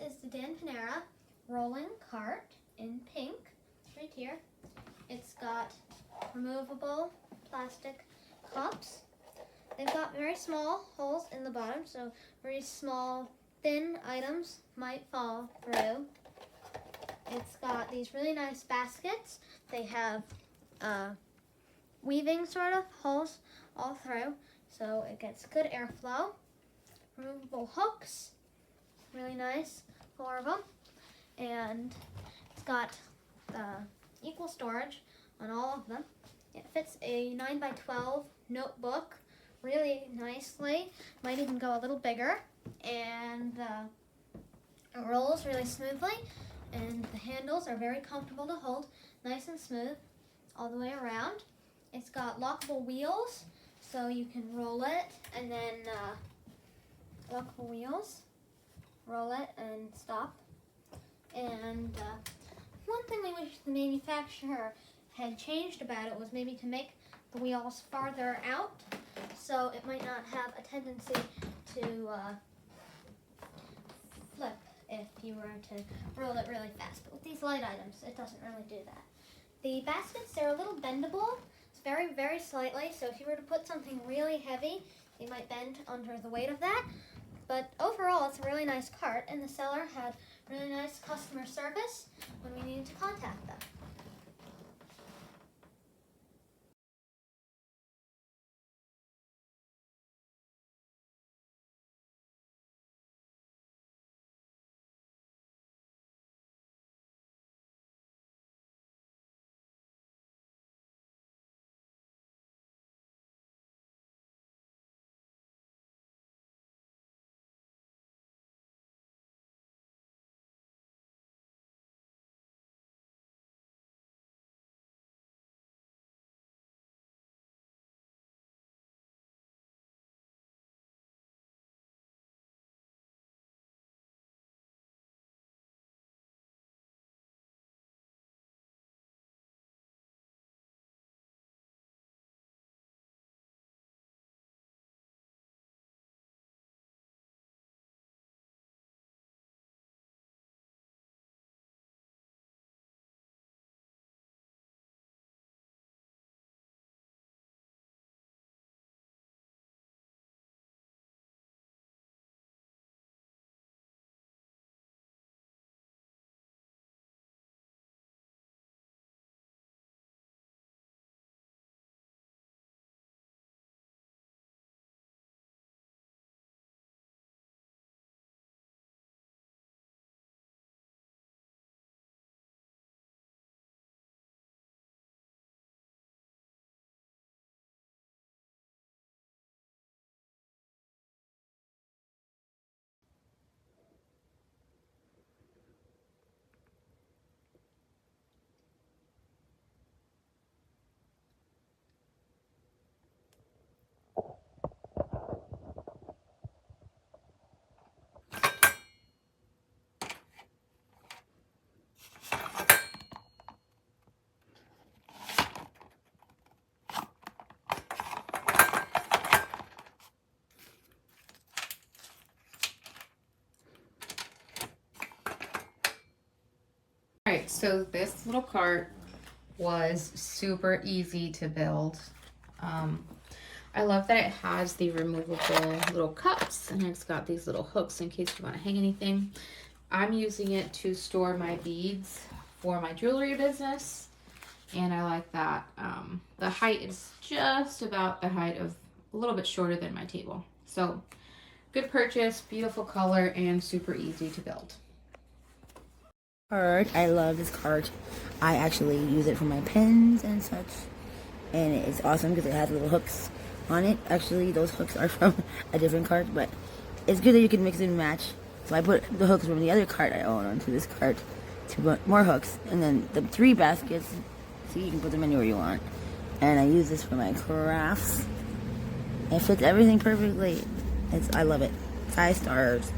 is the danpinera rolling cart in pink, right here. It's got removable plastic cups. They've got very small holes in the bottom, so very small, thin items might fall through. It's got these really nice baskets. They have weaving sort of holes all through, so it gets good airflow. Removable hooks, really nice, 4 of them. And it's got equal storage on all of them. It fits a 9x12 notebook really nicely. Might even go a little bigger. And it rolls really smoothly. And the handles are very comfortable to hold, nice and smooth all the way around. It's got lockable wheels, so you can roll it and then lockable wheels, roll it and stop. And one thing we wish the manufacturer had changed about it was maybe to make the wheels farther out, so it might not have a tendency to flip if you were to roll it really fast. But with these light items, it doesn't really do that. The baskets, they're a little bendable. It's very, very slightly, so if you were to put something really heavy, they might bend under the weight of that. But overall, it's a really nice cart, and the seller had really nice customer service when we needed to contact them. Alright, so this little cart was super easy to build. I love that it has the removable little cups, and it's got these little hooks in case you want to hang anything. I'm using it to store my beads for my jewelry business, and I like that. The height is just about the height of a little bit shorter than my table. So good purchase, beautiful color, and super easy to build. I love this cart. I actually use it for my pens and such, and it's awesome because it has little hooks on it. Actually, those hooks are from a different cart, but it's good that you can mix and match. So I put the hooks from the other cart I own onto this cart to put more hooks, and then the 3 baskets so you can put them anywhere you want. And I use this for my crafts. It fits everything perfectly. I love it. 5 stars.